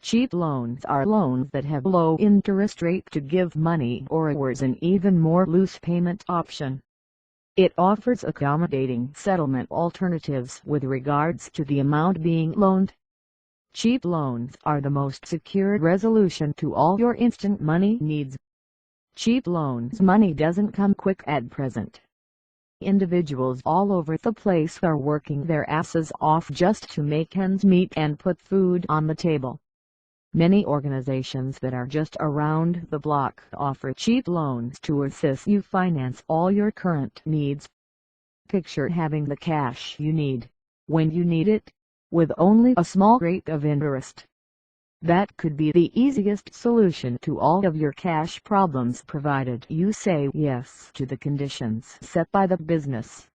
Cheap loans are loans that have low interest rate to give money borrowers an even more loose payment option. It offers accommodating settlement alternatives with regards to the amount being loaned. Cheap loans are the most secure resolution to all your instant money needs. Cheap loans money doesn't come quick at present. Individuals all over the place are working their asses off just to make ends meet and put food on the table. Many organizations that are just around the block offer cheap loans to assist you finance all your current needs. Picture having the cash you need, when you need it, with only a small rate of interest. That could be the easiest solution to all of your cash problems provided you say yes to the conditions set by the business.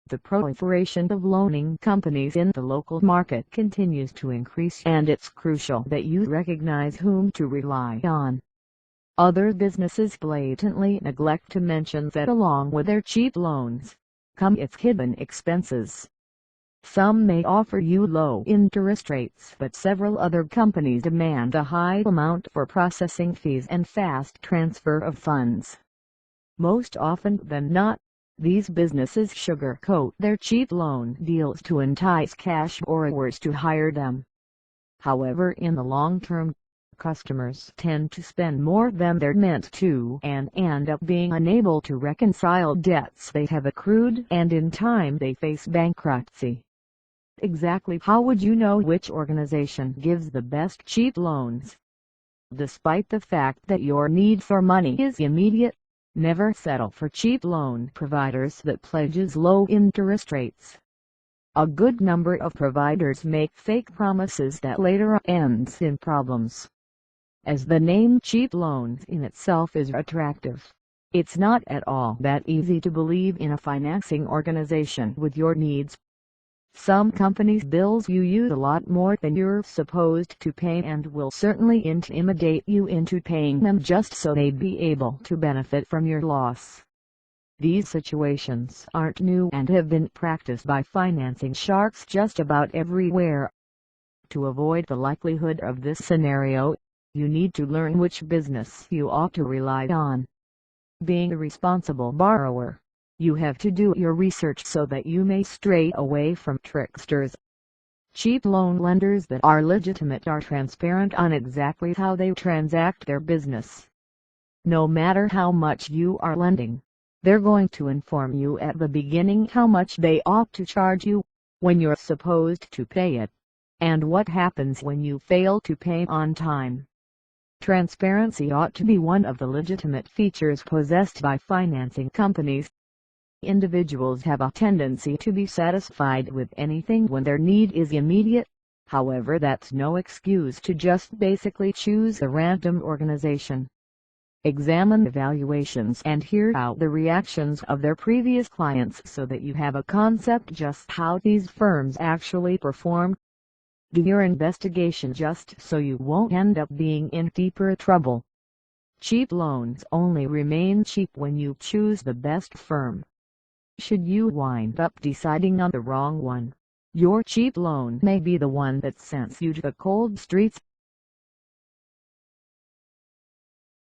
The proliferation of loaning companies in the local market continues to increase, and it's crucial that you recognize whom to rely on. Other businesses blatantly neglect to mention that along with their cheap loans come its hidden expenses. Some may offer you low interest rates, but several other companies demand a high amount for processing fees and fast transfer of funds. Most often than not, these businesses sugarcoat their cheap loan deals to entice cash borrowers to hire them. However, in the long term, customers tend to spend more than they're meant to and end up being unable to reconcile debts they have accrued, and in time they face bankruptcy. Exactly how would you know which organization gives the best cheap loans? Despite the fact that your need for money is immediate, never settle for cheap loan providers that pledges low interest rates. A good number of providers make fake promises that later ends in problems. As the name cheap loans in itself is attractive, it's not at all that easy to believe in a financing organization with your needs. Some companies bill you a lot more than you're supposed to pay and will certainly intimidate you into paying them just so they'd be able to benefit from your loss. These situations aren't new and have been practiced by financing sharks just about everywhere. To avoid the likelihood of this scenario, you need to learn which business you ought to rely on. Being a responsible borrower, you have to do your research so that you may stray away from tricksters. Cheap loan lenders that are legitimate are transparent on exactly how they transact their business. No matter how much you are lending, they're going to inform you at the beginning how much they ought to charge you, when you're supposed to pay it, and what happens when you fail to pay on time. Transparency ought to be one of the legitimate features possessed by financing companies. Individuals have a tendency to be satisfied with anything when their need is immediate. However, that's no excuse to just basically choose a random organization. Examine evaluations and hear out the reactions of their previous clients so that you have a concept just how these firms actually perform. Do your investigation just so you won't end up being in deeper trouble. Cheap loans only remain cheap when you choose the best firm. Should you wind up deciding on the wrong one, your cheap loan may be the one that sends you to the cold streets.